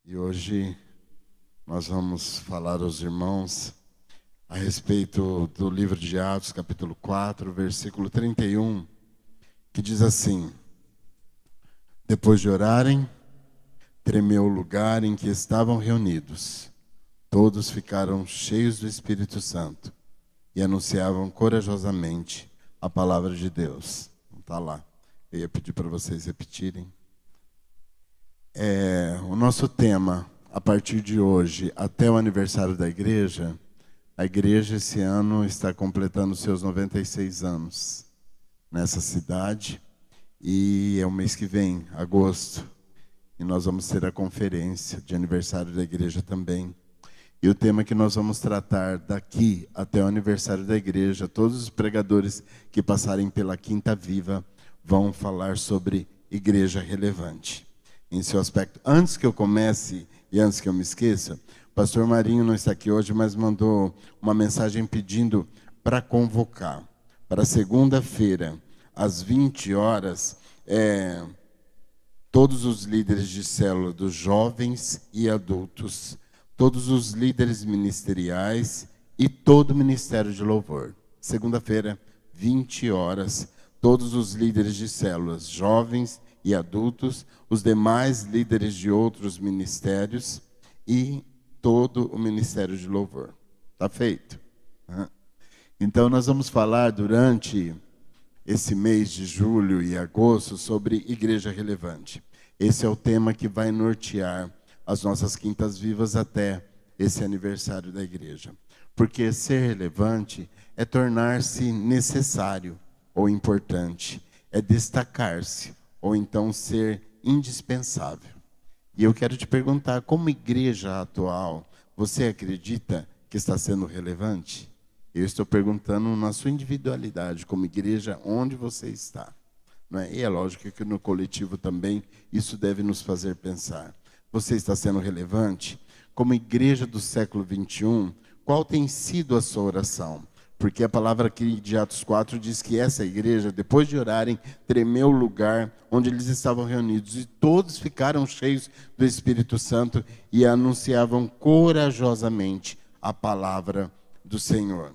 E hoje nós vamos falar aos irmãos a respeito do livro de Atos, capítulo 4, versículo 31, que diz assim: Depois de orarem, tremeu o lugar em que estavam reunidos. Todos ficaram cheios do Espírito Santo e anunciavam corajosamente a palavra de Deus. Está lá. Eu ia pedir para vocês repetirem. O nosso tema, a partir de hoje, até o aniversário da igreja, a igreja esse ano está completando seus 96 anos nessa cidade. E é o mês que vem, agosto, e nós vamos ter a conferência de aniversário da igreja também. E o tema que nós vamos tratar daqui até o aniversário da igreja, todos os pregadores que passarem pela Quinta Viva vão falar sobre igreja relevante, em seu aspecto. Antes que eu comece e antes que eu me esqueça, o pastor Marinho não está aqui hoje, mas mandou uma mensagem pedindo para convocar para segunda-feira, às 20 horas, todos os líderes de célula dos jovens e adultos, todos os líderes ministeriais e todo o ministério de louvor. Segunda-feira, 20 horas, todos os líderes de células, jovens e adultos, os demais líderes de outros ministérios e todo o ministério de louvor. Está feito? Então nós vamos falar durante esse mês de julho e agosto sobre igreja relevante. Esse é o tema que vai nortear as nossas quintas vivas até esse aniversário da igreja. Porque ser relevante é tornar-se necessário ou importante, é destacar-se ou então ser indispensável. E eu quero te perguntar, como igreja atual, você acredita que está sendo relevante? Eu estou perguntando na sua individualidade, como igreja, onde você está. Não é? E é lógico que no coletivo também isso deve nos fazer pensar. Você está sendo relevante? Como igreja do século 21, qual tem sido a sua oração? Porque a palavra aqui de Atos 4 diz que essa igreja, depois de orarem, tremeu o lugar onde eles estavam reunidos. E todos ficaram cheios do Espírito Santo e anunciavam corajosamente a palavra do Senhor.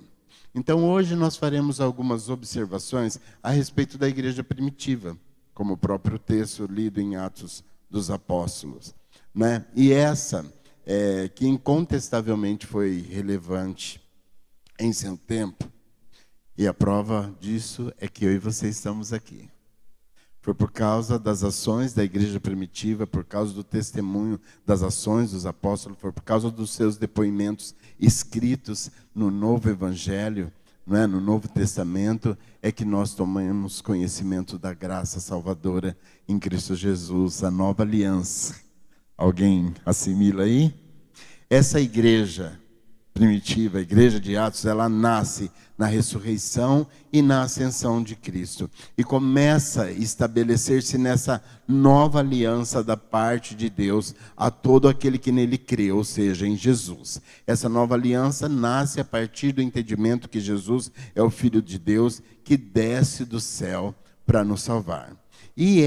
Então hoje nós faremos algumas observações a respeito da igreja primitiva, como o próprio texto lido em Atos dos Apóstolos. Né? E essa, que incontestavelmente foi relevante em seu tempo, e a prova disso é que eu e você estamos aqui. Foi por causa das ações da igreja primitiva, por causa do testemunho das ações dos apóstolos, foi por causa dos seus depoimentos escritos no Novo Evangelho, não é? No Novo Testamento, é que nós tomamos conhecimento da graça salvadora em Cristo Jesus, a nova aliança. Alguém assimila aí? Essa igreja primitiva, a igreja de Atos, ela nasce na ressurreição e na ascensão de Cristo. E começa a estabelecer-se nessa nova aliança da parte de Deus a todo aquele que nele crê, ou seja, em Jesus. Essa nova aliança nasce a partir do entendimento que Jesus é o Filho de Deus que desce do céu para nos salvar. E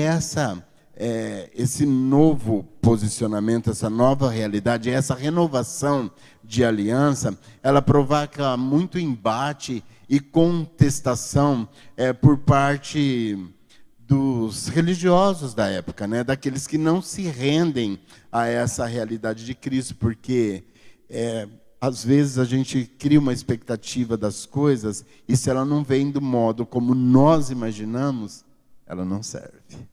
esse novo posicionamento, essa nova realidade, essa renovação de aliança, ela provoca muito embate e contestação por parte dos religiosos da época, né? Daqueles que não se rendem a essa realidade de Cristo, porque às vezes a gente cria uma expectativa das coisas e se ela não vem do modo como nós imaginamos, ela não serve.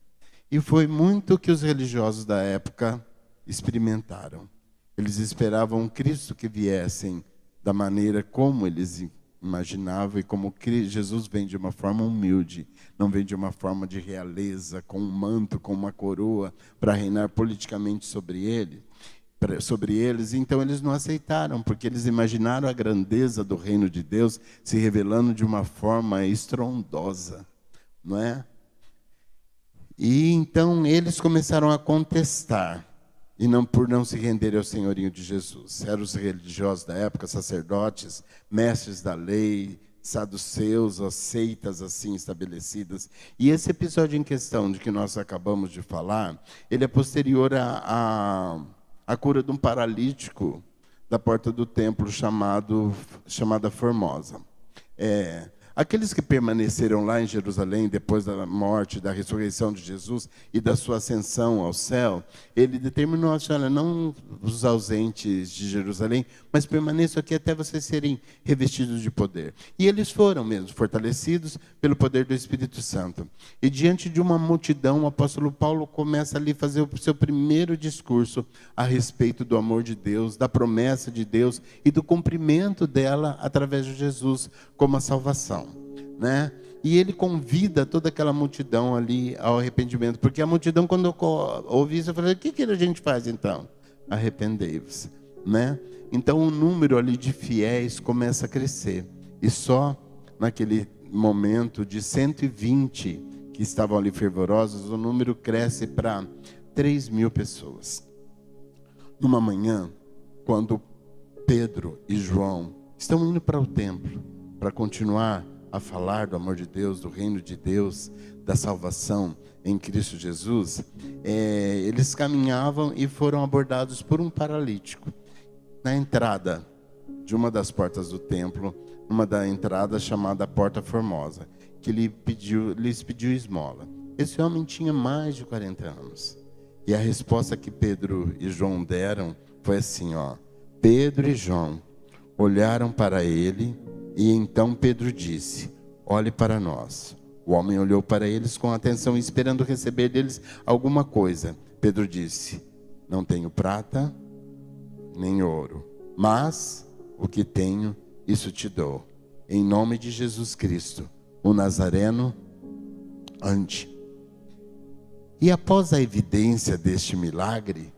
E foi muito o que os religiosos da época experimentaram. Eles esperavam um Cristo que viessem da maneira como eles imaginavam, e como Jesus vem de uma forma humilde, não vem de uma forma de realeza, com um manto, com uma coroa, para reinar politicamente sobre eles. Então eles não aceitaram, porque eles imaginaram a grandeza do reino de Deus se revelando de uma forma estrondosa, não é? E então eles começaram a contestar, e por não se renderem ao senhorinho de Jesus. Eram os religiosos da época, sacerdotes, mestres da lei, saduceus, as seitas assim estabelecidas. E esse episódio em questão de que nós acabamos de falar, ele é posterior a cura de um paralítico da porta do templo chamada Formosa. Aqueles que permaneceram lá em Jerusalém depois da morte, da ressurreição de Jesus e da sua ascensão ao céu, ele determinou assim: olha, não os ausentes de Jerusalém, mas permaneçam aqui até vocês serem revestidos de poder. E eles foram mesmo fortalecidos pelo poder do Espírito Santo. E diante de uma multidão, o apóstolo Paulo começa ali a fazer o seu primeiro discurso a respeito do amor de Deus, da promessa de Deus e do cumprimento dela através de Jesus como a salvação. Né? E ele convida toda aquela multidão ali ao arrependimento, porque a multidão, quando ouve isso, eu falei: o que a gente faz então? Arrependei-vos, né? Então o número ali de fiéis começa a crescer, e só naquele momento de 120 que estavam ali fervorosos, o número cresce para 3.000 pessoas. Numa manhã, quando Pedro e João estão indo para o templo para continuar a falar do amor de Deus, do reino de Deus, da salvação em Cristo Jesus, eles caminhavam e foram abordados por um paralítico na entrada de uma das portas do templo, uma da entrada chamada Porta Formosa, que lhes pediu esmola. Esse homem tinha mais de 40 anos. E a resposta que Pedro e João deram foi assim, Pedro e João olharam para ele, e então Pedro disse: olhe para nós. O homem olhou para eles com atenção, esperando receber deles alguma coisa. Pedro disse: não tenho prata nem ouro, mas o que tenho, isso te dou. Em nome de Jesus Cristo, o Nazareno, ande. E após a evidência deste milagre,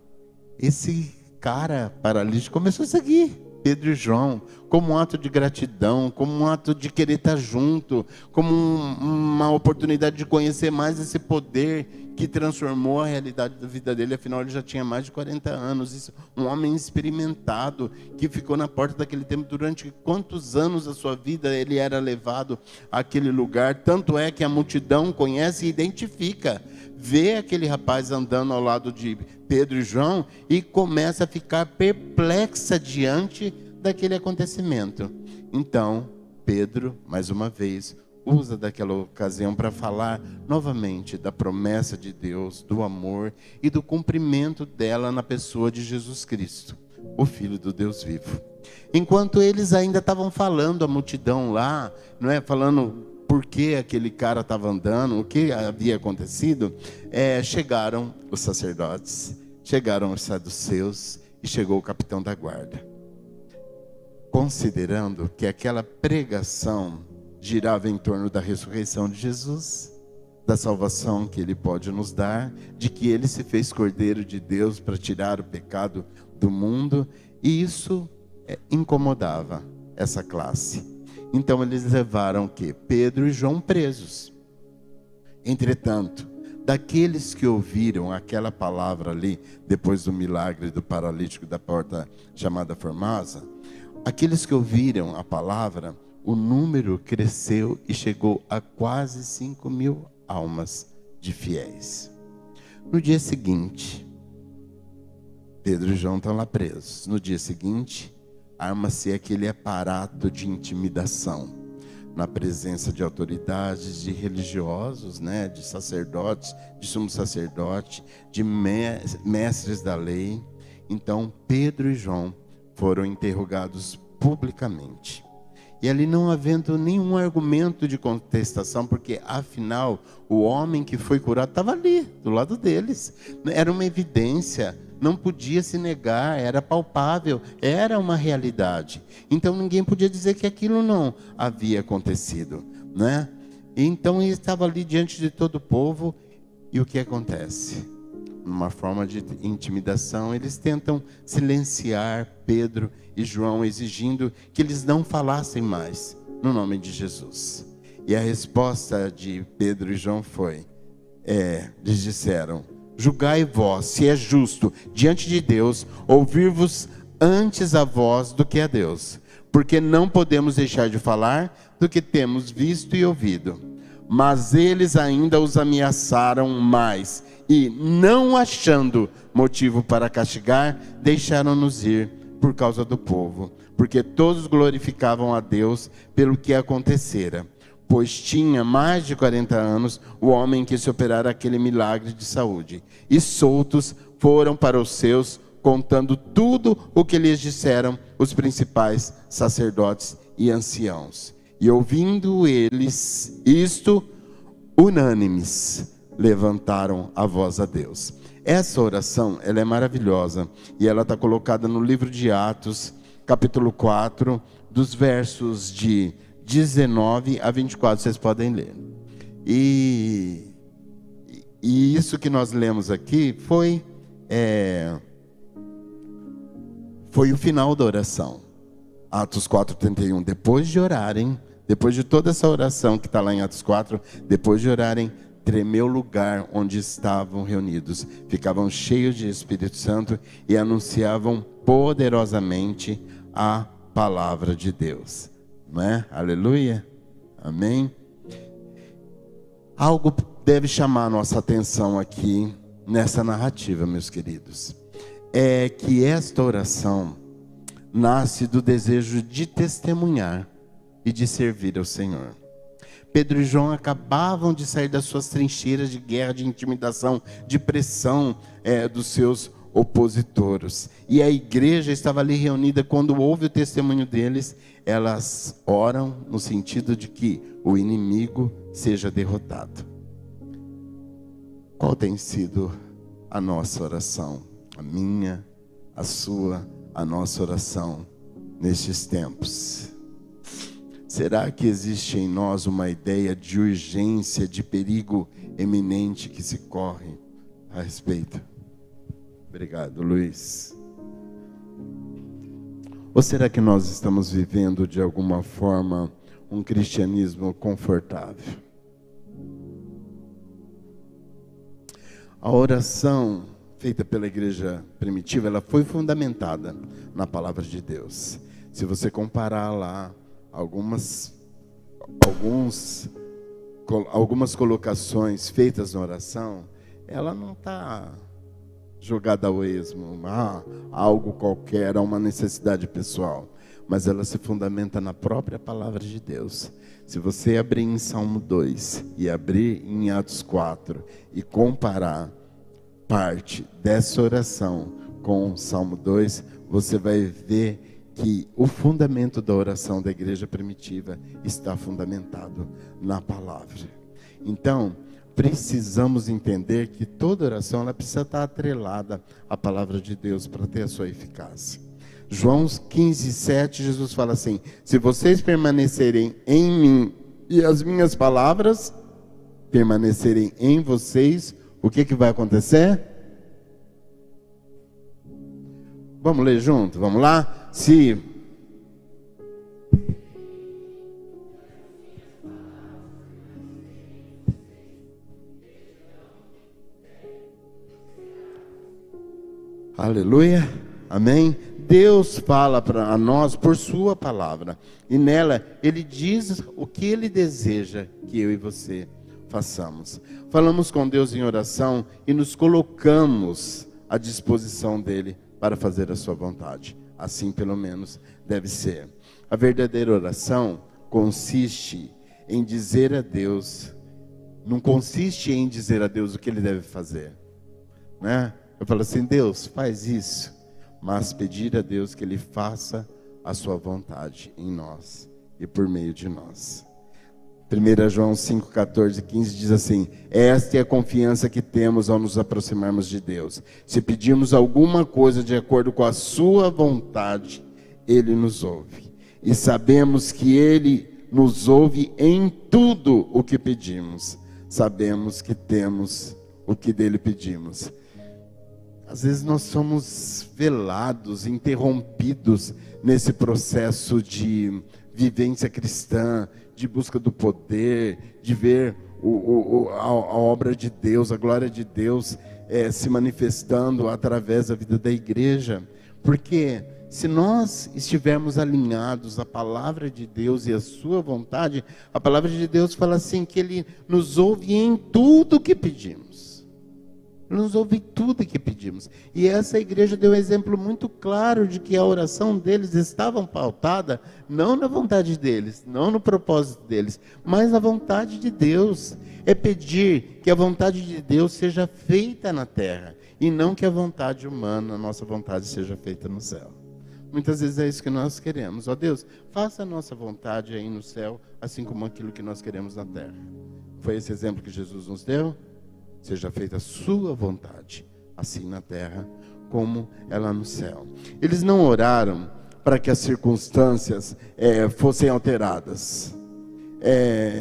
esse cara paralítico começou a seguir Pedro e João, como um ato de gratidão, como um ato de querer estar junto, como uma oportunidade de conhecer mais esse poder que transformou a realidade da vida dele. Afinal, ele já tinha mais de 40 anos. Isso, um homem experimentado, que ficou na porta daquele templo durante quantos anos da sua vida ele era levado àquele lugar. Tanto é que a multidão conhece e identifica, vê aquele rapaz andando ao lado de Pedro e João e começa a ficar perplexa diante daquele acontecimento. Então, Pedro, mais uma vez, usa daquela ocasião para falar novamente da promessa de Deus, do amor e do cumprimento dela na pessoa de Jesus Cristo, o Filho do Deus vivo. Enquanto eles ainda estavam falando, a multidão lá, não é, falando por que aquele cara estava andando, o que havia acontecido, chegaram os sacerdotes, chegaram os saduceus e chegou o capitão da guarda. Considerando que aquela pregação girava em torno da ressurreição de Jesus, da salvação que ele pode nos dar, de que ele se fez Cordeiro de Deus para tirar o pecado do mundo, e isso incomodava essa classe. Então eles levaram Pedro e João presos. Entretanto, daqueles que ouviram aquela palavra ali, depois do milagre do paralítico da porta chamada Formosa, aqueles que ouviram a palavra, o número cresceu e chegou a quase 5.000 almas de fiéis. No dia seguinte, Pedro e João estão lá presos. No dia seguinte, arma-se aquele aparato de intimidação, na presença de autoridades, de religiosos, né, de sacerdotes, de sumo sacerdote, de mestres da lei. Então, Pedro e João foram interrogados publicamente. E ali não havendo nenhum argumento de contestação, porque afinal o homem que foi curado estava ali, do lado deles. Era uma evidência, não podia se negar, era palpável, era uma realidade. Então ninguém podia dizer que aquilo não havia acontecido, né? Então ele estava ali diante de todo o povo, e o que acontece? Numa forma de intimidação, eles tentam silenciar Pedro e João, exigindo que eles não falassem mais no nome de Jesus. E a resposta de Pedro e João foi, eles disseram: julgai vós se é justo diante de Deus ouvir-vos antes a vós do que a Deus, porque não podemos deixar de falar do que temos visto e ouvido. Mas eles ainda os ameaçaram mais e, não achando motivo para castigar, deixaram-nos ir por causa do povo, porque todos glorificavam a Deus pelo que acontecera, pois tinha mais de 40 anos o homem que se operara aquele milagre de saúde, e soltos foram para os seus, contando tudo o que lhes disseram os principais sacerdotes e anciãos. E ouvindo eles isto, unânimes, levantaram a voz a Deus. Essa oração, ela é maravilhosa, e ela está colocada no livro de Atos, capítulo 4, dos versos de 19 a 24, vocês podem ler. E isso que nós lemos aqui foi o final da oração. Atos 4:31, depois de orarem, depois de toda essa oração que está lá em Atos 4, depois de orarem, tremeu o lugar onde estavam reunidos, ficavam cheios de Espírito Santo e anunciavam poderosamente a palavra de Deus. Não é? Aleluia? Amém? Algo deve chamar a nossa atenção aqui nessa narrativa, meus queridos. É que esta oração nasce do desejo de testemunhar e de servir ao Senhor. Pedro e João acabavam de sair das suas trincheiras de guerra, de intimidação, de pressão dos seus opositores. E a igreja estava ali reunida. Quando ouve o testemunho deles, elas oram no sentido de que o inimigo seja derrotado. Qual tem sido a nossa oração? A minha, a sua, a nossa oração nestes tempos? Será que existe em nós uma ideia de urgência, de perigo eminente que se corre a respeito? Obrigado, Luiz. Ou será que nós estamos vivendo de alguma forma um cristianismo confortável? A oração feita pela igreja primitiva, ela foi fundamentada na palavra de Deus. Se você comparar lá algumas colocações feitas na oração, ela não está jogada ao esmo, algo qualquer, a uma necessidade pessoal, mas ela se fundamenta na própria palavra de Deus. Se você abrir em Salmo 2 e abrir em Atos 4 e comparar parte dessa oração com o Salmo 2, você vai ver que o fundamento da oração da igreja primitiva está fundamentado na palavra. Então, precisamos entender que toda oração ela precisa estar atrelada à palavra de Deus para ter a sua eficácia. João 15:7, Jesus fala assim: se vocês permanecerem em mim e as minhas palavras permanecerem em vocês, o que vai acontecer? Vamos ler junto? Vamos lá? Se aleluia, amém. Deus fala para nós por sua palavra, e nela Ele diz o que Ele deseja que eu e você façamos. Falamos com Deus em oração e nos colocamos à disposição dEle para fazer a sua vontade. Assim, pelo menos, deve ser. A verdadeira oração consiste em dizer a Deus, não consiste em dizer a Deus o que Ele deve fazer, né? Eu falo assim: Deus, faz isso, mas pedir a Deus que Ele faça a sua vontade em nós e por meio de nós. 1 João 5:14-15 diz assim: esta é a confiança que temos ao nos aproximarmos de Deus. Se pedirmos alguma coisa de acordo com a sua vontade, Ele nos ouve. E sabemos que Ele nos ouve em tudo o que pedimos. Sabemos que temos o que dele pedimos. Às vezes nós somos velados, interrompidos nesse processo de vivência cristã, de busca do poder, de ver a obra de Deus, a glória de Deus se manifestando através da vida da igreja. Porque se nós estivermos alinhados à palavra de Deus e à sua vontade, a palavra de Deus fala assim, que Ele nos ouve em tudo o que pedimos. Ele nos ouve tudo que pedimos. E essa igreja deu um exemplo muito claro de que a oração deles estava pautada não na vontade deles, não no propósito deles, mas na vontade de Deus. É pedir que a vontade de Deus seja feita na terra e não que a vontade humana, a nossa vontade, seja feita no céu. Muitas vezes é isso que nós queremos. Ó Deus, faça a nossa vontade aí no céu, assim como aquilo que nós queremos na terra. Foi esse exemplo que Jesus nos deu? Seja feita a sua vontade, assim na terra como ela no céu. Eles não oraram para que as circunstâncias fossem alteradas.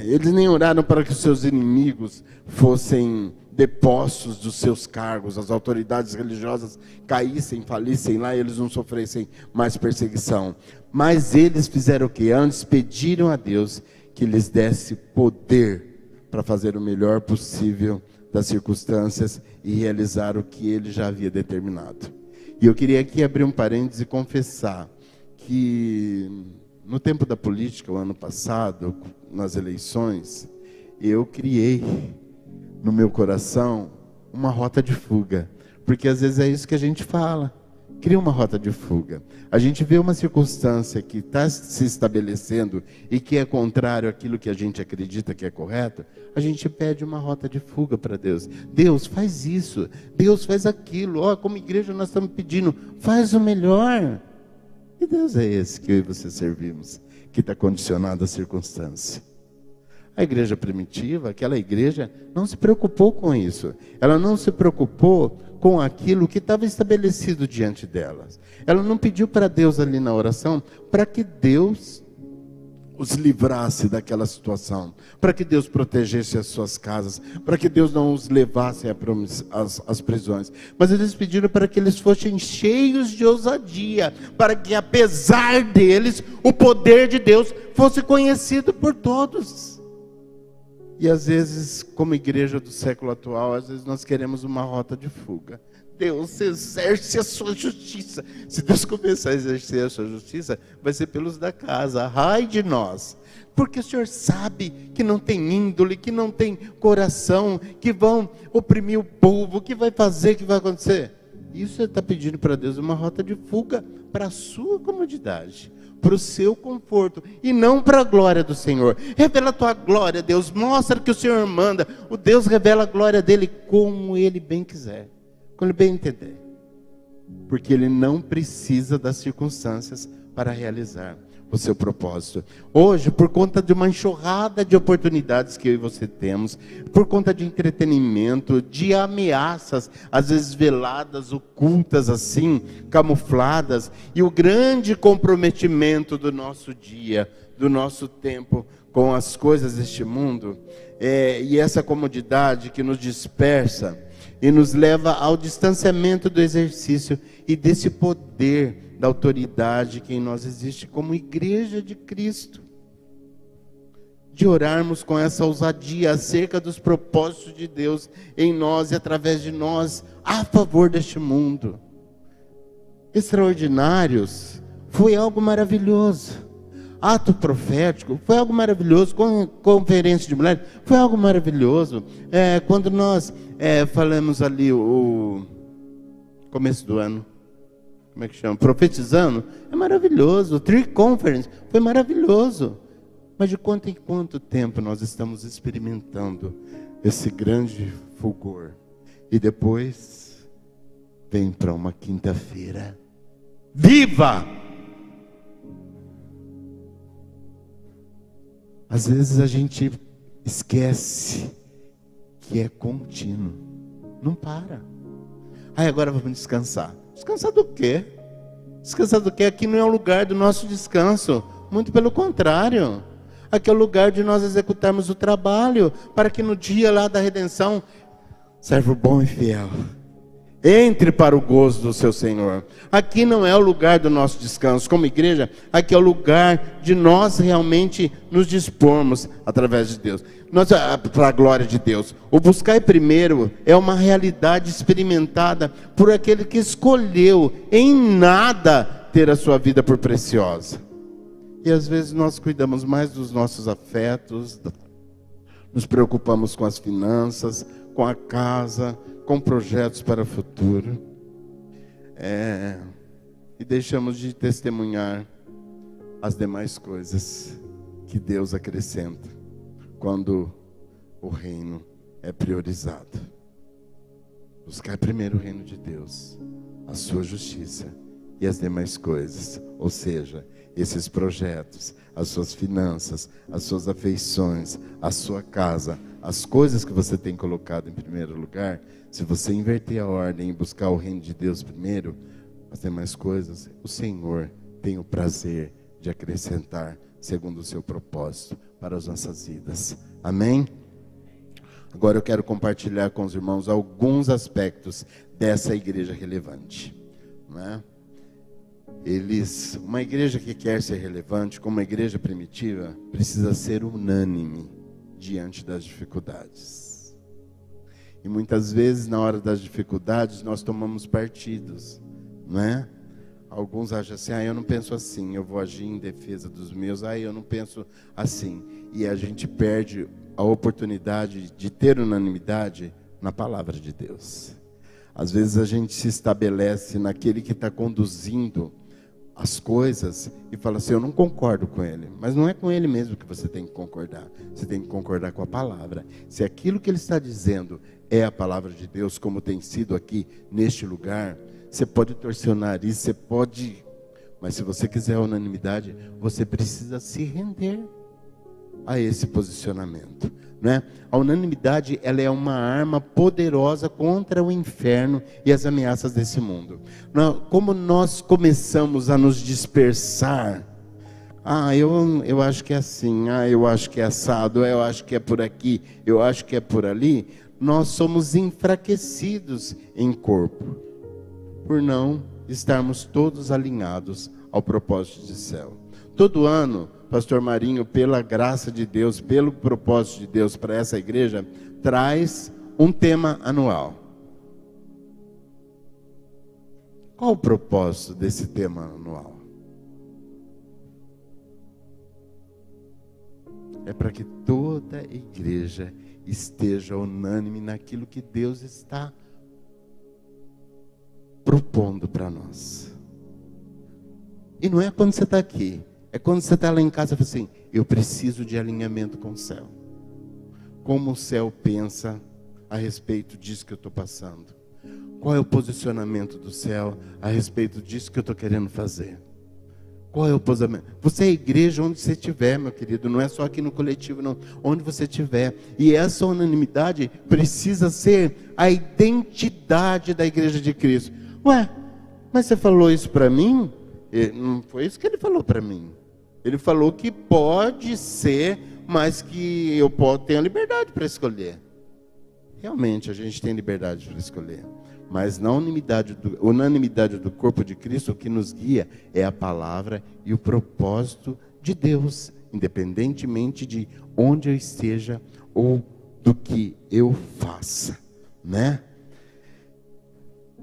Eles nem oraram para que os seus inimigos fossem depostos dos seus cargos, as autoridades religiosas caíssem, falissem lá e eles não sofressem mais perseguição. Mas eles fizeram o que? Antes pediram a Deus que lhes desse poder para fazer o melhor possível das circunstâncias e realizar o que ele já havia determinado. E eu queria aqui abrir um parênteses e confessar que no tempo da política, o ano passado, nas eleições, eu criei no meu coração uma rota de fuga. Porque às vezes é isso que a gente fala. Cria uma rota de fuga. A gente vê uma circunstância que está se estabelecendo e que é contrário àquilo que a gente acredita que é correto, a gente pede uma rota de fuga para Deus. Deus, faz isso. Deus, faz aquilo. Como igreja nós estamos pedindo, faz o melhor. E Deus é esse que eu e você servimos, que está condicionado à circunstância. A igreja primitiva, aquela igreja, não se preocupou com isso. Ela não se preocupou com aquilo que estava estabelecido diante delas. Ela não pediu para Deus ali na oração para que Deus os livrasse daquela situação, para que Deus protegesse as suas casas, para que Deus não os levasse às prisões. Mas eles pediram para que eles fossem cheios de ousadia, para que apesar deles, o poder de Deus fosse conhecido por todos. E às vezes, como igreja do século atual, às vezes nós queremos uma rota de fuga. Deus exerce a sua justiça. Se Deus começar a exercer a sua justiça, vai ser pelos da casa. Ai de nós. Porque o Senhor sabe que não tem índole, que não tem coração, que vão oprimir o povo, que vai fazer, que vai acontecer. Isso você está pedindo para Deus uma rota de fuga para a sua comodidade, para o seu conforto, e não para a glória do Senhor. Revela a tua glória, Deus, mostra que o Senhor manda. O Deus revela a glória dele como ele bem quiser, como ele bem entender, porque ele não precisa das circunstâncias para realizar o seu propósito. Hoje, por conta de uma enxurrada de oportunidades que eu e você temos, por conta de entretenimento, de ameaças, às vezes veladas, ocultas assim, camufladas, e o grande comprometimento do nosso dia, do nosso tempo com as coisas deste mundo, e essa comodidade que nos dispersa e nos leva ao distanciamento do exercício e desse poder da autoridade que em nós existe como igreja de Cristo, de orarmos com essa ousadia acerca dos propósitos de Deus em nós e através de nós, a favor deste mundo. Extraordinários foi algo maravilhoso. Ato profético foi algo maravilhoso. Conferência de mulheres foi algo maravilhoso. Quando nós falamos ali o começo do ano, como é que chama? Profetizando, é maravilhoso. O Tree Conference foi maravilhoso. Mas de quanto em quanto tempo nós estamos experimentando esse grande fulgor? E depois vem para uma quinta-feira viva! Às vezes a gente esquece que é contínuo. Não para. Agora vamos descansar. Descansar do quê? Descansar do quê? Aqui não é o lugar do nosso descanso. Muito pelo contrário. Aqui é o lugar de nós executarmos o trabalho, para que no dia lá da redenção, servo bom e fiel, entre para o gozo do seu Senhor. Aqui não é o lugar do nosso descanso. Como igreja, aqui é o lugar de nós realmente nos dispormos através de Deus. Para a glória de Deus. O buscar primeiro é uma realidade experimentada por aquele que escolheu em nada ter a sua vida por preciosa. E às vezes nós cuidamos mais dos nossos afetos, nos preocupamos com as finanças, com a casa, com projetos para o futuro, e deixamos de testemunhar as demais coisas que Deus acrescenta quando o reino é priorizado. Buscar primeiro o reino de Deus, a sua justiça e as demais coisas, ou seja, esses projetos, as suas finanças, as suas afeições, a sua casa, as coisas que você tem colocado em primeiro lugar. Se você inverter a ordem e buscar o reino de Deus primeiro, as demais coisas, o Senhor tem o prazer de acrescentar segundo o seu propósito para as nossas vidas. Amém? Agora eu quero compartilhar com os irmãos alguns aspectos dessa igreja relevante, né? Uma igreja que quer ser relevante, como uma igreja primitiva, precisa ser unânime diante das dificuldades. E muitas vezes, na hora das dificuldades, nós tomamos partidos, não é? Alguns acham assim, eu não penso assim, eu vou agir em defesa dos meus, eu não penso assim. E a gente perde a oportunidade de ter unanimidade na palavra de Deus. Às vezes a gente se estabelece naquele que está conduzindo as coisas e fala assim, eu não concordo com ele. Mas não é com ele mesmo que você tem que concordar. Você tem que concordar com a palavra. Se aquilo que ele está dizendo é a palavra de Deus, como tem sido aqui neste lugar, você pode torcer o nariz, você pode... Mas se você quiser a unanimidade, você precisa se render a esse posicionamento, né? A unanimidade, ela é uma arma poderosa contra o inferno e as ameaças desse mundo. Como nós começamos a nos dispersar, eu acho que é assim, eu acho que é assado, eu acho que é por aqui, eu acho que é por ali, nós somos enfraquecidos em corpo, por não estarmos todos alinhados ao propósito de céu. Todo ano, Pastor Marinho, pela graça de Deus, pelo propósito de Deus para essa igreja, traz um tema anual. Qual o propósito desse tema anual? É para que toda a igreja esteja unânime naquilo que Deus está propondo para nós. E não é quando você está aqui. É quando você está lá em casa e fala assim, eu preciso de alinhamento com o céu. Como o céu pensa a respeito disso que eu estou passando? Qual é o posicionamento do céu a respeito disso que eu estou querendo fazer? Qual é o posicionamento? Você é igreja onde você estiver, meu querido. Não é só aqui no coletivo, não. Onde você estiver. E essa unanimidade precisa ser a identidade da igreja de Cristo. Ué, mas você falou isso para mim? Não foi isso que ele falou para mim. Ele falou que pode ser, mas que eu tenho liberdade para escolher. Realmente, a gente tem liberdade para escolher. Mas na unanimidade do corpo de Cristo, o que nos guia é a palavra e o propósito de Deus, independentemente de onde eu esteja ou do que eu faça, né?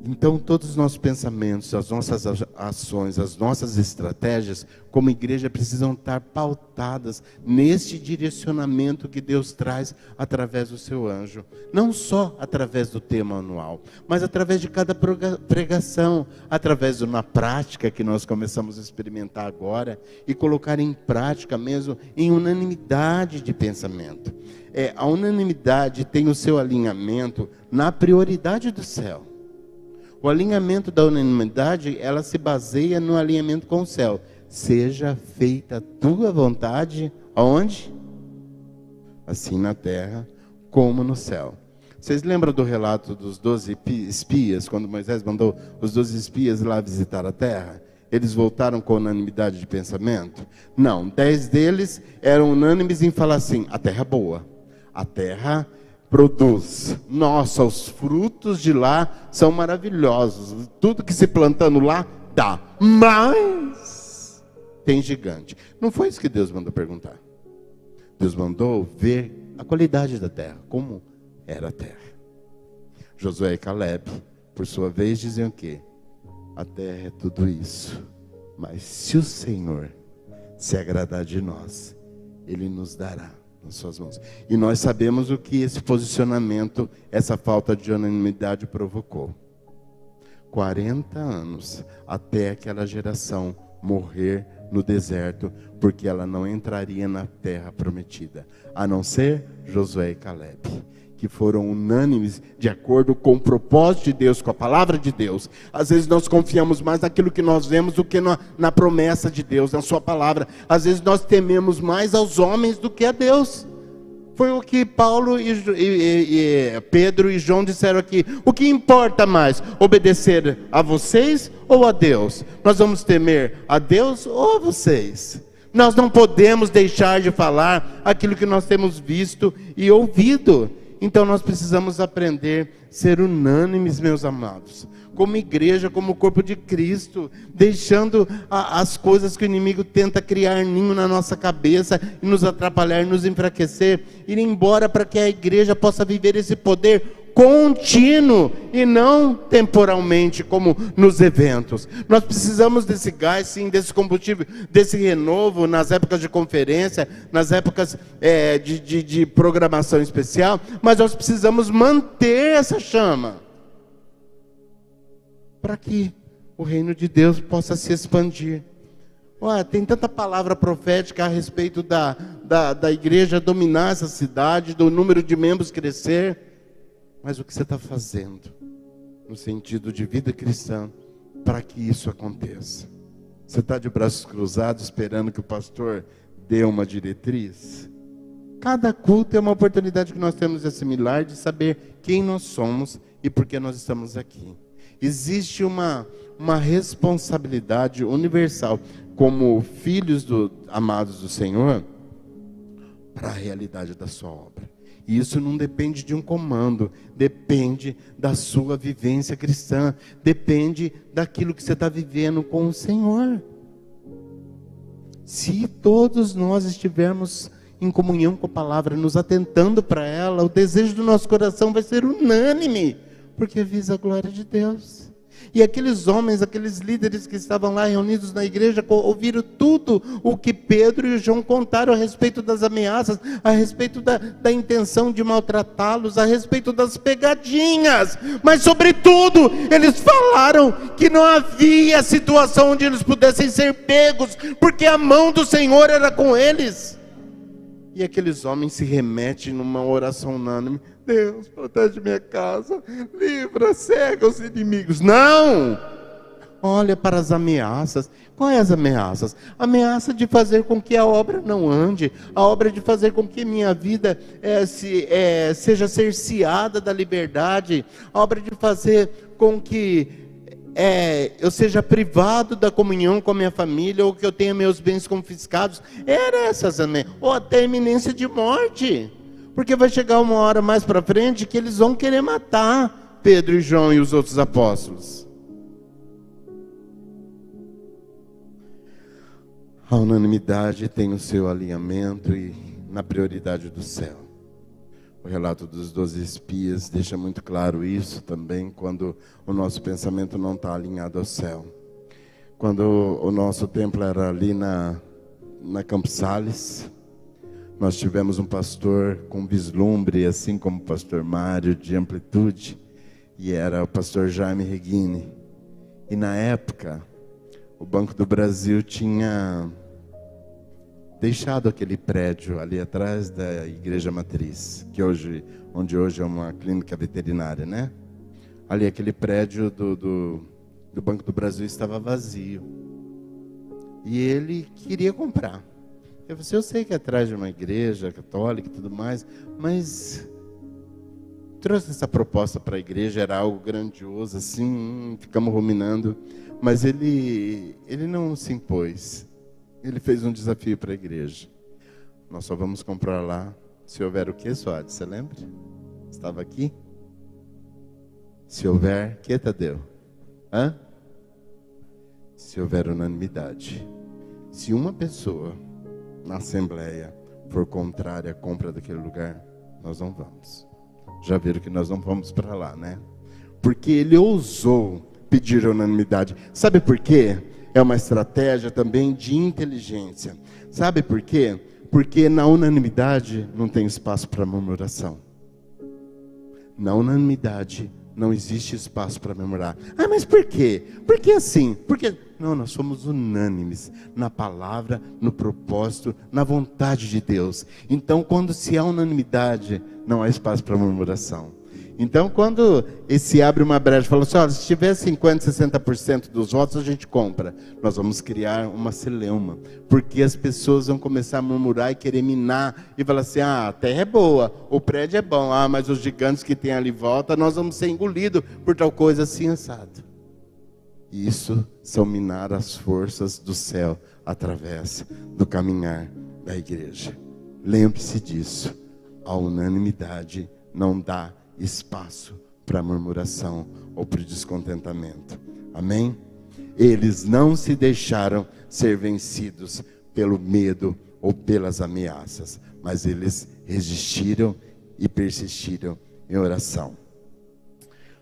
Então, todos os nossos pensamentos, as nossas ações, as nossas estratégias, como igreja, precisam estar pautadas neste direcionamento que Deus traz através do seu anjo. Não só através do tema anual, mas através de cada pregação, através na prática que nós começamos a experimentar agora e colocar em prática mesmo, em unanimidade de pensamento. A unanimidade tem o seu alinhamento na prioridade do céu. O alinhamento da unanimidade, ela se baseia no alinhamento com o céu. Seja feita a tua vontade, aonde? Assim na terra, como no céu. Vocês lembram do relato dos 12 espias, quando Moisés mandou os 12 espias lá visitar a terra? Eles voltaram com unanimidade de pensamento? Não, 10 deles eram unânimes em falar assim, a terra é boa, a terra produz. Nossa, os frutos de lá são maravilhosos. Tudo que se plantando lá, dá. Mas tem gigante. Não foi isso que Deus mandou perguntar. Deus mandou ver a qualidade da terra, como era a terra. Josué e Caleb, por sua vez, dizem o quê? A terra é tudo isso. Mas se o Senhor se agradar de nós, Ele nos dará nas suas mãos. E nós sabemos o que esse posicionamento, essa falta de unanimidade provocou. 40 anos até aquela geração morrer no deserto, porque ela não entraria na terra prometida, a não ser Josué e Caleb, que foram unânimes de acordo com o propósito de Deus, com a palavra de Deus. Às vezes nós confiamos mais naquilo que nós vemos do que na promessa de Deus, na sua palavra. Às vezes nós tememos mais aos homens do que a Deus. Foi o que Paulo e Pedro e João disseram aqui. O que importa mais? Obedecer a vocês ou a Deus? Nós vamos temer a Deus ou a vocês? Nós não podemos deixar de falar aquilo que nós temos visto e ouvido. Então nós precisamos aprender a ser unânimes, meus amados, como igreja, como corpo de Cristo, deixando as coisas que o inimigo tenta criar ninho na nossa cabeça, e nos atrapalhar, nos enfraquecer, ir embora, para que a igreja possa viver esse poder contínuo e não temporalmente, como nos eventos. Nós precisamos desse gás, sim, desse combustível, desse renovo nas épocas de conferência, nas épocas de programação especial, mas nós precisamos manter essa chama, para que o reino de Deus possa se expandir. Olha, tem tanta palavra profética a respeito da igreja dominar essa cidade, do número de membros crescer. Mas o que você está fazendo no sentido de vida cristã para que isso aconteça? Você está de braços cruzados esperando que o pastor dê uma diretriz? Cada culto é uma oportunidade que nós temos de assimilar, de saber quem nós somos e por que nós estamos aqui. Existe uma responsabilidade universal como filhos amados do Senhor para a realidade da sua obra. E isso não depende de um comando, depende da sua vivência cristã, depende daquilo que você está vivendo com o Senhor. Se todos nós estivermos em comunhão com a palavra, nos atentando para ela, o desejo do nosso coração vai ser unânime, porque visa a glória de Deus. E aqueles homens, aqueles líderes que estavam lá reunidos na igreja, ouviram tudo o que Pedro e João contaram a respeito das ameaças, a respeito da intenção de maltratá-los, a respeito das pegadinhas. Mas sobretudo, eles falaram que não havia situação onde eles pudessem ser pegos, porque a mão do Senhor era com eles. E aqueles homens se remetem numa oração unânime: Deus, protege minha casa, livra, cega os inimigos. Não! Olha para as ameaças. Quais as ameaças? A ameaça de fazer com que a obra não ande, a obra de fazer com que minha vida seja cerceada da liberdade, a obra de fazer com que eu seja privado da comunhão com a minha família, ou que eu tenha meus bens confiscados. Era essas ameaças, ou até iminência de morte. Porque vai chegar uma hora mais para frente que eles vão querer matar Pedro e João e os outros apóstolos. A unanimidade tem o seu alinhamento e na prioridade do céu. O relato dos 12 espias deixa muito claro isso também, quando o nosso pensamento não está alinhado ao céu. Quando o nosso templo era ali na Campos Sales, nós tivemos um pastor com vislumbre, assim como o pastor Mário, de amplitude, e era o pastor Jaime Reguini. E na época, o Banco do Brasil tinha deixado aquele prédio ali atrás da Igreja Matriz, onde hoje é uma clínica veterinária, né? Ali aquele prédio do Banco do Brasil estava vazio. E ele queria comprar. Eu sei que é atrás de uma igreja católica e tudo mais, mas trouxe essa proposta para a igreja, era algo grandioso, assim, ficamos ruminando, mas ele não se impôs. Ele fez um desafio para a igreja. Nós só vamos comprar lá se houver o quê, Suade? Você lembra? Estava aqui? Se houver, que Tadeu? Se houver unanimidade. Se uma pessoa na Assembleia for contrária à compra daquele lugar, nós não vamos. Já viram que nós não vamos para lá, né? Porque ele ousou pedir unanimidade. Sabe por quê? É uma estratégia também de inteligência. Sabe por quê? Porque na unanimidade não tem espaço para murmuração. Na unanimidade não existe espaço para murmurar. Ah, mas por quê? Por que assim? Porque não, nós somos unânimes na palavra, no propósito, na vontade de Deus. Então, quando se há unanimidade, não há espaço para murmuração. Então, quando se abre uma brecha e fala assim, olha, se tiver 50%, 60% dos votos, a gente compra. Nós vamos criar uma celeuma. Porque as pessoas vão começar a murmurar e querer minar. E falar assim, a terra é boa, o prédio é bom. Mas os gigantes que tem ali em volta, nós vamos ser engolidos por tal coisa assim, assado. Isso são minar as forças do céu através do caminhar da igreja. Lembre-se disso. A unanimidade não dá espaço para murmuração ou para o descontentamento. Amém? Eles não se deixaram ser vencidos pelo medo ou pelas ameaças, mas eles resistiram e persistiram em oração.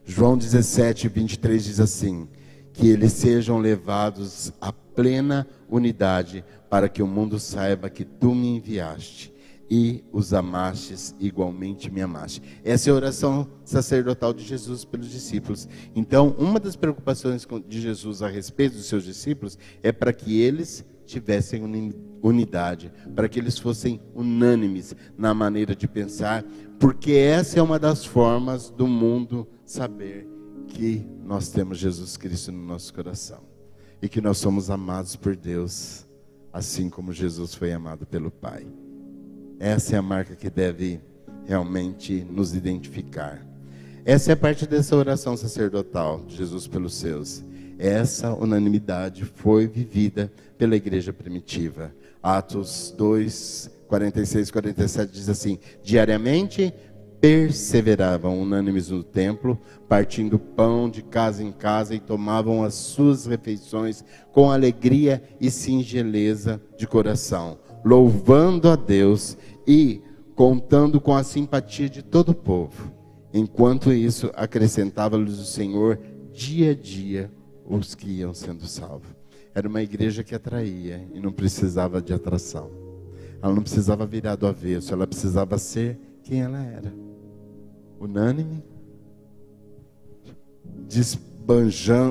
João 17, 23 diz assim, que eles sejam levados à plena unidade, para que o mundo saiba que tu me enviaste e os amastes, igualmente me amaste. Essa é a oração sacerdotal de Jesus pelos discípulos. Então, uma das preocupações de Jesus a respeito dos seus discípulos é para que eles tivessem unidade, para que eles fossem unânimes na maneira de pensar, porque essa é uma das formas do mundo saber que nós temos Jesus Cristo no nosso coração e que nós somos amados por Deus, assim como Jesus foi amado pelo Pai. Essa é a marca que deve realmente nos identificar. Essa é parte dessa oração sacerdotal de Jesus pelos seus. Essa unanimidade foi vivida pela igreja primitiva. Atos 2, 46, 47 diz assim, diariamente perseveravam unânimes no templo, partindo pão de casa em casa e tomavam as suas refeições com alegria e singeleza de coração, louvando a Deus e contando com a simpatia de todo o povo. Enquanto isso, acrescentava-lhes o Senhor dia a dia os que iam sendo salvos. Era uma igreja que atraía e não precisava de atração. Ela não precisava virar do avesso, ela precisava ser quem ela era. Unânime,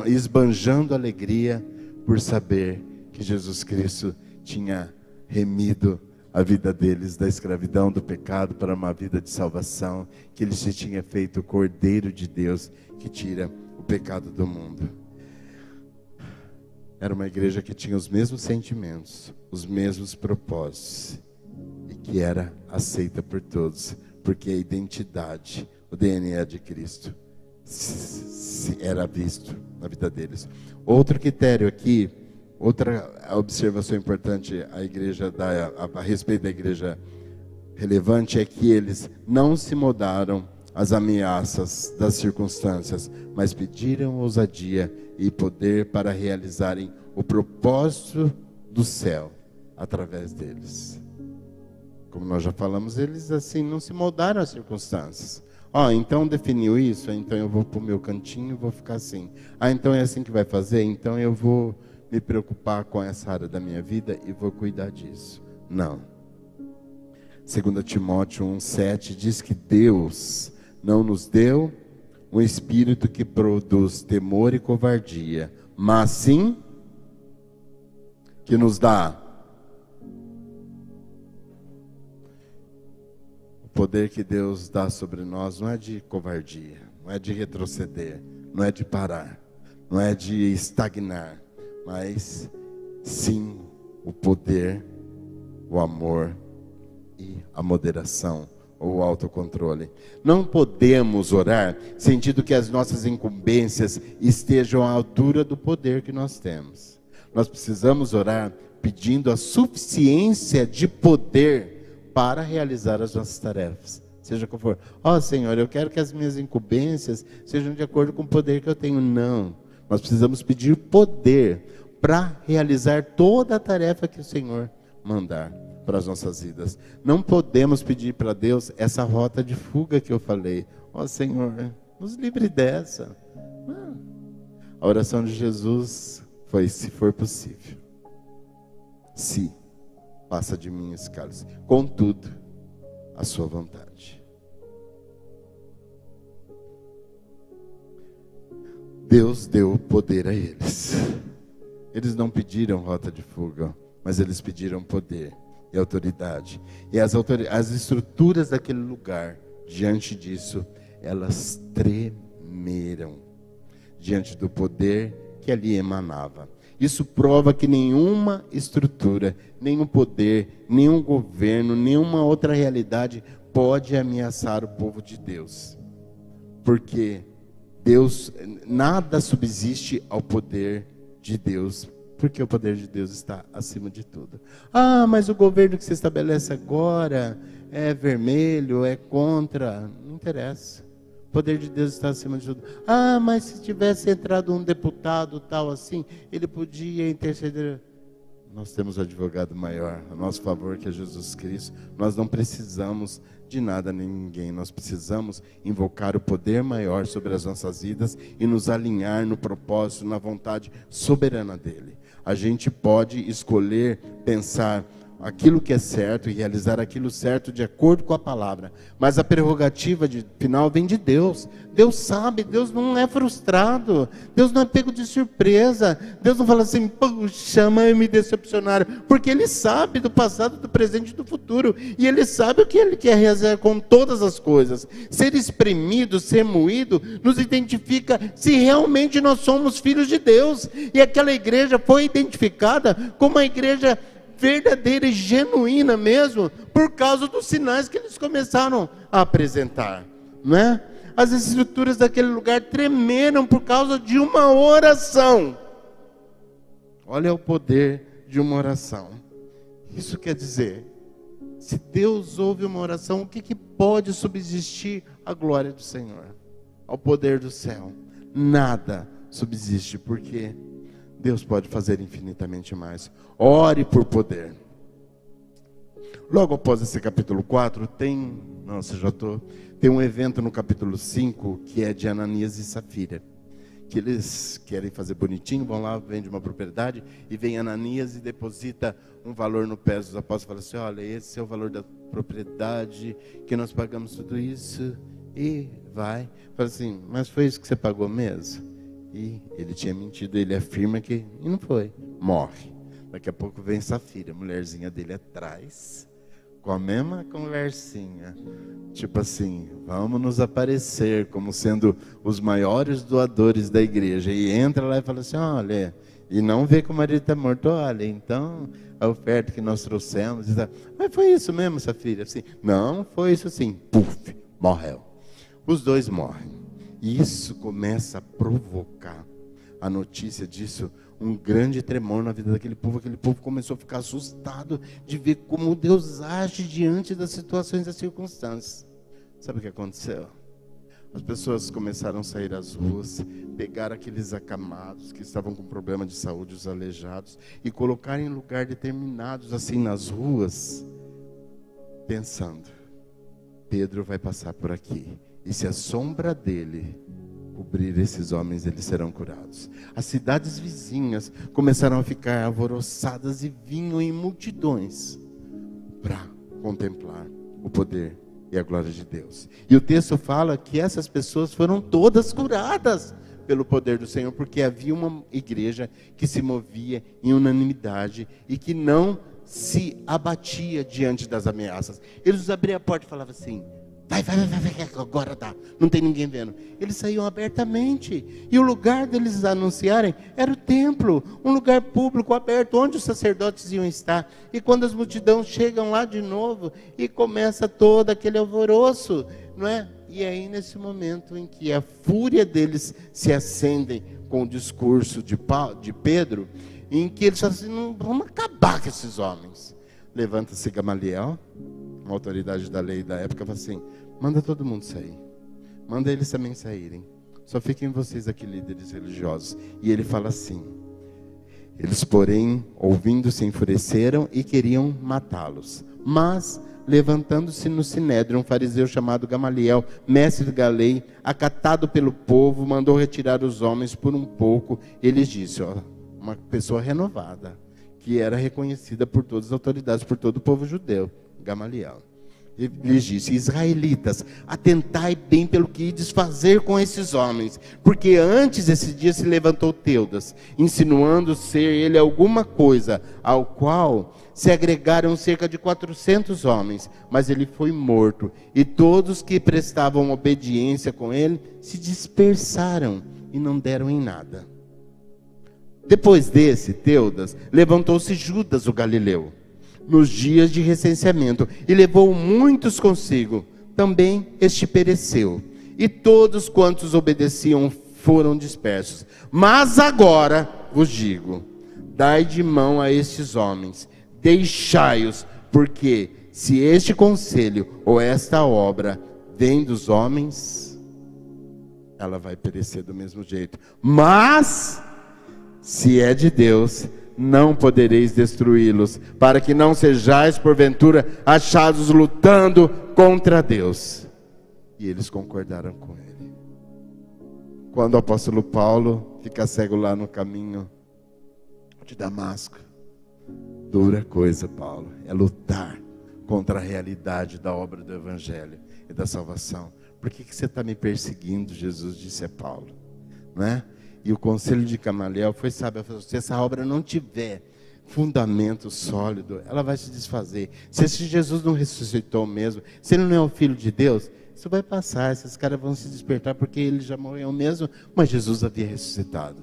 esbanjando alegria por saber que Jesus Cristo tinha remido a vida deles da escravidão, do pecado, para uma vida de salvação, que ele se tinha feito o Cordeiro de Deus que tira o pecado do mundo. Era uma igreja que tinha os mesmos sentimentos, os mesmos propósitos, e que era aceita por todos, porque a identidade, o DNA de Cristo era visto na vida deles. Outro critério aqui, outra observação importante a respeito da igreja relevante é que eles não se moldaram às ameaças das circunstâncias, mas pediram ousadia e poder para realizarem o propósito do céu através deles. Como nós já falamos, eles assim não se moldaram às circunstâncias. Então definiu isso, então eu vou para o meu cantinho e vou ficar assim. Então é assim que vai fazer? Então eu vou me preocupar com essa área da minha vida e vou cuidar disso. Não. 2 Timóteo 1,7 diz que Deus não nos deu um espírito que produz temor e covardia, mas sim que nos dá o poder que Deus dá sobre nós. Não é de covardia, não é de retroceder, não é de parar, não é de estagnar, mas sim o poder, o amor e a moderação ou o autocontrole. Não podemos orar sentindo que as nossas incumbências estejam à altura do poder que nós temos. Nós precisamos orar pedindo a suficiência de poder para realizar as nossas tarefas. Seja qual for. Senhor, eu quero que as minhas incumbências sejam de acordo com o poder que eu tenho. Não. Nós precisamos pedir poder para realizar toda a tarefa que o Senhor mandar para as nossas vidas. Não podemos pedir para Deus essa rota de fuga que eu falei. Senhor, nos livre dessa. Não. A oração de Jesus foi: se for possível. Se. passa de mim esse cálice. Contudo, a sua vontade. Deus deu poder a eles. Eles não pediram rota de fuga, mas eles pediram poder e autoridade. E as estruturas daquele lugar, diante disso, elas tremeram diante do poder que ali emanava. Isso prova que nenhuma estrutura, nenhum poder, nenhum governo, nenhuma outra realidade pode ameaçar o povo de Deus. Porque Deus, nada subsiste ao poder de Deus, porque o poder de Deus está acima de tudo. Ah, mas o governo que se estabelece agora é vermelho, é contra, não interessa. O poder de Deus está acima de tudo. Ah, mas se tivesse entrado um deputado tal assim, ele podia interceder. Nós temos o advogado maior a nosso favor, que é Jesus Cristo. Nós não precisamos de nada nem ninguém. Nós precisamos invocar o poder maior sobre as nossas vidas e nos alinhar no propósito, na vontade soberana dele. A gente pode escolher pensar aquilo que é certo e realizar aquilo certo de acordo com a palavra. Mas a prerrogativa final vem de Deus. Deus sabe, Deus não é frustrado. Deus não é pego de surpresa. Deus não fala assim, puxa, mas me decepcionaram. Porque Ele sabe do passado, do presente e do futuro. E Ele sabe o que Ele quer realizar com todas as coisas. Ser espremido, ser moído, nos identifica se realmente nós somos filhos de Deus. E aquela igreja foi identificada como uma igreja verdadeira e genuína mesmo, por causa dos sinais que eles começaram a apresentar, não é? As estruturas daquele lugar tremeram por causa de uma oração. Olha o poder de uma oração. Isso quer dizer, se Deus ouve uma oração, o que pode subsistir à glória do Senhor, ao poder do céu? Nada subsiste, porque Deus pode fazer infinitamente mais. Ore por poder. Logo após esse capítulo 4, tem um evento no capítulo 5, que é de Ananias e Safira. Que eles querem fazer bonitinho, vão lá, vendem uma propriedade, e vem Ananias e deposita um valor no pé dos apóstolos. Fala assim, olha, esse é o valor da propriedade, que nós pagamos tudo isso, e vai. Fala assim, mas foi isso que você pagou mesmo? E ele tinha mentido, ele afirma que e não foi, morre. Daqui a pouco vem Safira, a mulherzinha dele atrás, com a mesma conversinha, tipo assim, vamos nos aparecer como sendo os maiores doadores da igreja. E entra lá e fala assim, olha, e não vê que o marido está morto, olha, então a oferta que nós trouxemos, mas foi isso mesmo, Safira? Assim, não, foi isso sim, puf, morreu. Os dois morrem. E isso começa a provocar, a notícia disso, um grande tremor na vida daquele povo. Aquele povo começou a ficar assustado de ver como Deus age diante das situações e das circunstâncias. Sabe o que aconteceu? As pessoas começaram a sair às ruas, pegar aqueles acamados que estavam com problema de saúde, os aleijados, e colocar em lugar determinados, assim, nas ruas, pensando, Pedro vai passar por aqui. E se a sombra dele cobrir esses homens, eles serão curados. As cidades vizinhas começaram a ficar alvoroçadas e vinham em multidões para contemplar o poder e a glória de Deus. E o texto fala que essas pessoas foram todas curadas pelo poder do Senhor, porque havia uma igreja que se movia em unanimidade e que não se abatia diante das ameaças. Eles abriam a porta e falavam assim, vai, agora dá, não tem ninguém vendo. Eles saíam abertamente, e o lugar deles anunciarem era o templo, um lugar público aberto, onde os sacerdotes iam estar. E quando as multidões chegam lá de novo, e começa todo aquele alvoroço, não é? E aí nesse momento em que a fúria deles se acende com o discurso de Pedro, em que eles falam assim, não, vamos acabar com esses homens. Levanta-se Gamaliel, uma autoridade da lei da época, fala assim, manda todo mundo sair, manda eles também saírem, só fiquem vocês aqui, líderes religiosos. E ele fala assim, eles porém, ouvindo, se enfureceram e queriam matá-los. Mas, levantando-se no sinédrio, um fariseu chamado Gamaliel, mestre da lei, acatado pelo povo, mandou retirar os homens por um pouco. Ele disse, uma pessoa renovada, que era reconhecida por todas as autoridades, por todo o povo judeu, Gamaliel. Ele lhes disse: israelitas, atentai bem pelo que ides fazer com esses homens, porque antes desse dia se levantou Teudas, insinuando ser ele alguma coisa, ao qual se agregaram cerca de 400 homens, mas ele foi morto, e todos que prestavam obediência com ele se dispersaram e não deram em nada. Depois desse, Teudas, levantou-se Judas o Galileu, nos dias de recenseamento, e levou muitos consigo. Também este pereceu, e todos quantos obedeciam foram dispersos. Mas agora vos digo: dai de mão a estes homens, deixai-os, porque se este conselho ou esta obra vem dos homens, ela vai perecer do mesmo jeito. Mas se é de Deus, não podereis destruí-los, para que não sejais porventura achados lutando contra Deus. E eles concordaram com ele. Quando o apóstolo Paulo fica cego lá no caminho de Damasco, dura coisa, Paulo, é lutar contra a realidade da obra do evangelho e da salvação. Por que você está me perseguindo? Jesus disse a Paulo, não é? E o conselho de Gamaliel foi sábio. Se essa obra não tiver fundamento sólido, ela vai se desfazer. Se esse Jesus não ressuscitou mesmo, se ele não é o Filho de Deus, isso vai passar. Esses caras vão se despertar porque ele já morreu mesmo, mas Jesus havia ressuscitado.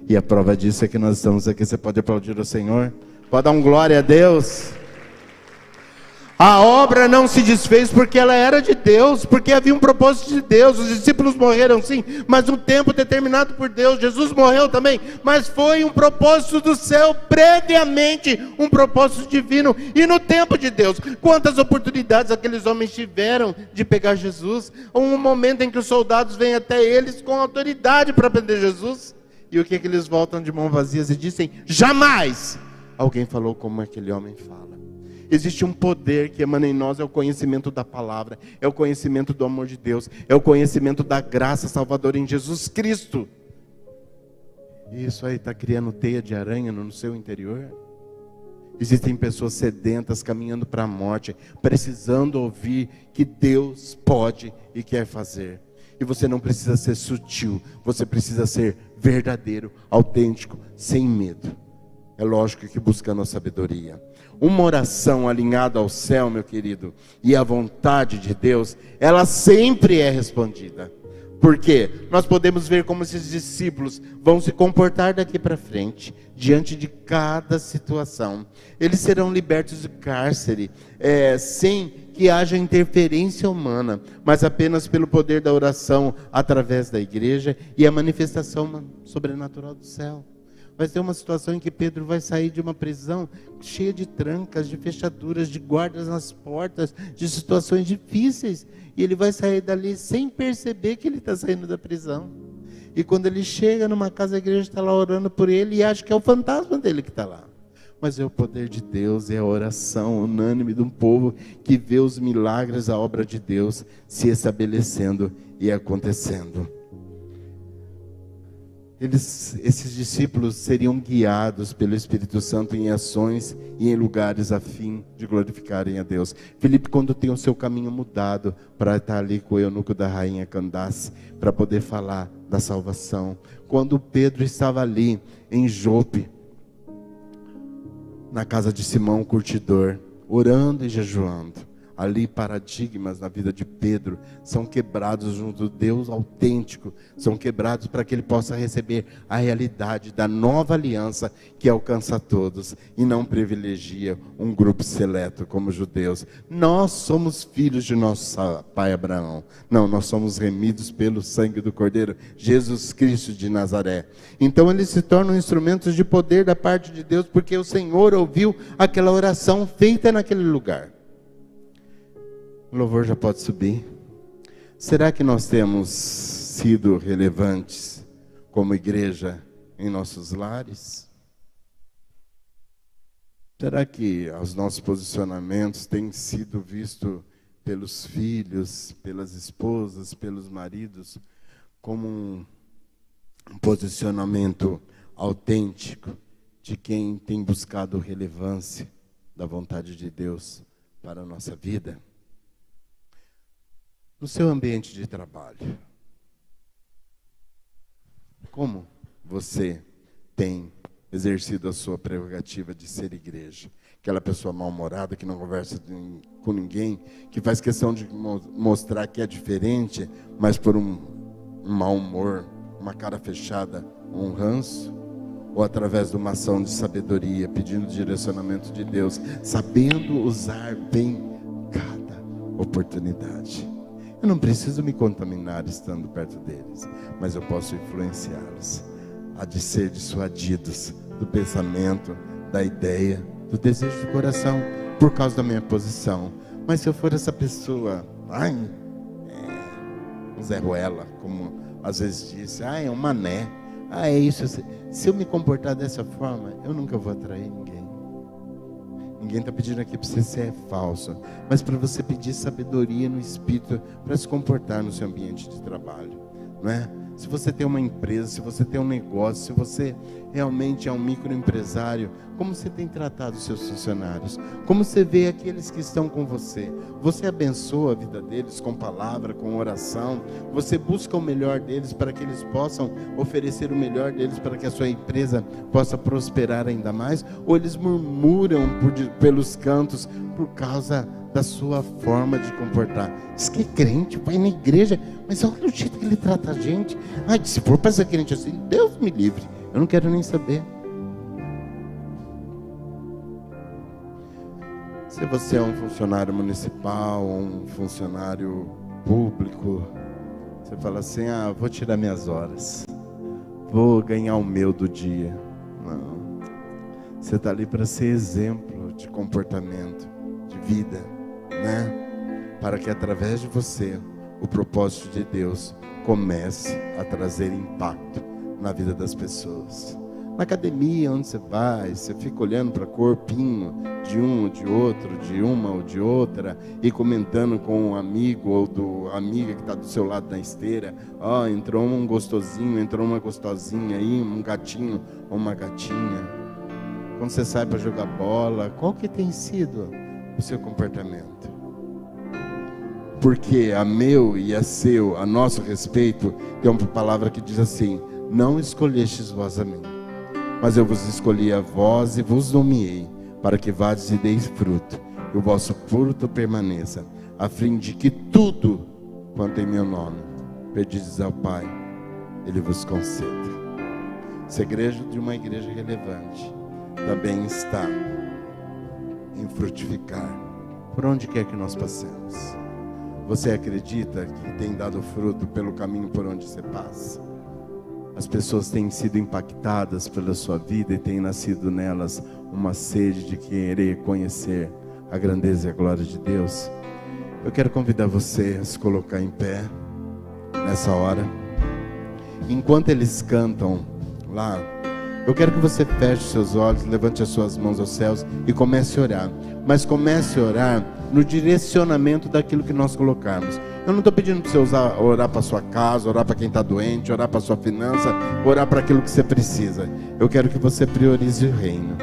E a prova disso é que nós estamos aqui. Você pode aplaudir o Senhor? Pode dar um glória a Deus? A obra não se desfez porque ela era de Deus, porque havia um propósito de Deus. Os discípulos morreram sim, mas um tempo determinado por Deus. Jesus morreu também, mas foi um propósito do céu, previamente um propósito divino, e no tempo de Deus. Quantas oportunidades aqueles homens tiveram de pegar Jesus? Um momento em que os soldados vêm até eles com autoridade para prender Jesus, e o que eles voltam de mãos vazias e dizem: jamais alguém falou como aquele homem fala. Existe um poder que emana em nós, é o conhecimento da palavra, é o conhecimento do amor de Deus, é o conhecimento da graça salvadora em Jesus Cristo. E isso aí está criando teia de aranha no seu interior? Existem pessoas sedentas caminhando para a morte, precisando ouvir que Deus pode e quer fazer. E você não precisa ser sutil, você precisa ser verdadeiro, autêntico, sem medo. É lógico que buscando a sabedoria. Uma oração alinhada ao céu, meu querido, e à vontade de Deus, ela sempre é respondida. Por quê? Nós podemos ver como esses discípulos vão se comportar daqui para frente, diante de cada situação. Eles serão libertos do cárcere, sem que haja interferência humana, mas apenas pelo poder da oração, através da igreja e a manifestação sobrenatural do céu. Vai ter uma situação em que Pedro vai sair de uma prisão cheia de trancas, de fechaduras, de guardas nas portas, de situações difíceis. E ele vai sair dali sem perceber que ele está saindo da prisão. E quando ele chega numa casa, a igreja está lá orando por ele e acha que é o fantasma dele que está lá. Mas é o poder de Deus, é a oração unânime de um povo que vê os milagres, a obra de Deus se estabelecendo e acontecendo. Esses discípulos seriam guiados pelo Espírito Santo em ações e em lugares a fim de glorificarem a Deus. Filipe, quando tem o seu caminho mudado para estar ali com o eunuco da rainha Candace, para poder falar da salvação. Quando Pedro estava ali em Jope, na casa de Simão o curtidor, orando e jejuando. Ali paradigmas na vida de Pedro são quebrados junto do Deus autêntico, são quebrados para que ele possa receber a realidade da nova aliança que alcança a todos e não privilegia um grupo seleto como os judeus. Nós somos filhos de nosso pai Abraão. Não, nós somos remidos pelo sangue do Cordeiro, Jesus Cristo de Nazaré. Então eles se tornam instrumentos de poder da parte de Deus, porque o Senhor ouviu aquela oração feita naquele lugar. O louvor já pode subir. Será que nós temos sido relevantes como igreja em nossos lares? Será que os nossos posicionamentos têm sido vistos pelos filhos, pelas esposas, pelos maridos, como um posicionamento autêntico, de quem tem buscado relevância da vontade de Deus para a nossa vida. No seu ambiente de trabalho, como você tem exercido a sua prerrogativa de ser igreja? Aquela pessoa mal-humorada que não conversa com ninguém, que faz questão de mostrar que é diferente, mas por um mau humor, uma cara fechada, um ranço? Ou através de uma ação de sabedoria, pedindo direcionamento de Deus, sabendo usar bem cada oportunidade? Eu não preciso me contaminar estando perto deles, mas eu posso influenciá-los a de ser dissuadidos do pensamento, da ideia, do desejo do coração, por causa da minha posição. Mas se eu for essa pessoa, um Zé Ruela, como às vezes diz, é um mané, é isso. Se eu me comportar dessa forma, eu nunca vou atrair ninguém. Ninguém está pedindo aqui para você ser falso, mas para você pedir sabedoria no espírito para se comportar no seu ambiente de trabalho, não é? Se você tem uma empresa, se você tem um negócio, se você realmente é um microempresário, como você tem tratado os seus funcionários? Como você vê aqueles que estão com você? Você abençoa a vida deles com palavra, com oração? Você busca o melhor deles para que eles possam oferecer o melhor deles para que a sua empresa possa prosperar ainda mais? Ou eles murmuram pelos cantos por causa da sua forma de comportar? Diz que é crente, vai na igreja, mas olha o jeito que ele trata a gente. Se for para ser crente assim, Deus me livre, eu não quero nem saber. Se você é um funcionário municipal, um funcionário público, você fala assim, vou tirar minhas horas, vou ganhar o meu do dia. Não, você está ali para ser exemplo de comportamento, de vida, né? Para que através de você, o propósito de Deus comece a trazer impacto na vida das pessoas. Na academia, onde você vai, você fica olhando para o corpinho de um ou de outro, de uma ou de outra, e comentando com um amigo ou amiga que está do seu lado na esteira, entrou um gostosinho, entrou uma gostosinha aí, um gatinho ou uma gatinha. Quando você sai para jogar bola, qual que tem sido o seu comportamento? Porque a meu e a seu, a nosso respeito, tem uma palavra que diz assim: não escolhestes vós a mim, mas eu vos escolhi a vós e vos nomeei, para que vades e deis fruto, e o vosso fruto permaneça, a fim de que tudo quanto em meu nome pedis ao Pai, Ele vos conceda. Segredo de uma igreja relevante também está em frutificar por onde quer que nós passemos. Você acredita que tem dado fruto pelo caminho por onde você passa? As pessoas têm sido impactadas pela sua vida e tem nascido nelas uma sede de querer conhecer a grandeza e a glória de Deus? Eu quero convidar você a se colocar em pé nessa hora. Enquanto eles cantam lá, eu quero que você feche seus olhos, levante as suas mãos aos céus e comece a orar. Mas comece a orar no direcionamento daquilo que nós colocarmos. Eu não estou pedindo para você orar para a sua casa, orar para quem está doente, orar para a sua finança, orar para aquilo que você precisa. Eu quero que você priorize o reino.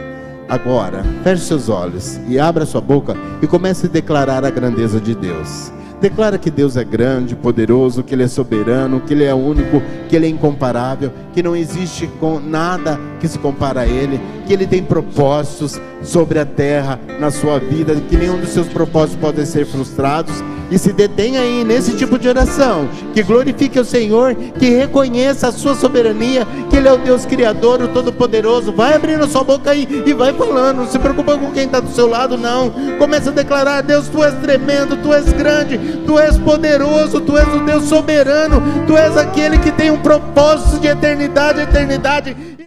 Agora, feche seus olhos e abra sua boca e comece a declarar a grandeza de Deus. Declara que Deus é grande, poderoso, que Ele é soberano, que Ele é único, que Ele é incomparável, que não existe nada que se compara a Ele, que Ele tem propósitos sobre a terra, na sua vida, que nenhum dos seus propósitos podem ser frustrados. E se detenha aí nesse tipo de oração, que glorifique o Senhor, que reconheça a sua soberania, que Ele é o Deus Criador, o Todo-Poderoso. Vai abrindo a sua boca aí e vai falando, não se preocupa com quem está do seu lado não. Começa a declarar: Deus, Tu és tremendo, Tu és grande, Tu és poderoso, Tu és o Deus soberano, Tu és aquele que tem um propósito de eternidade a eternidade.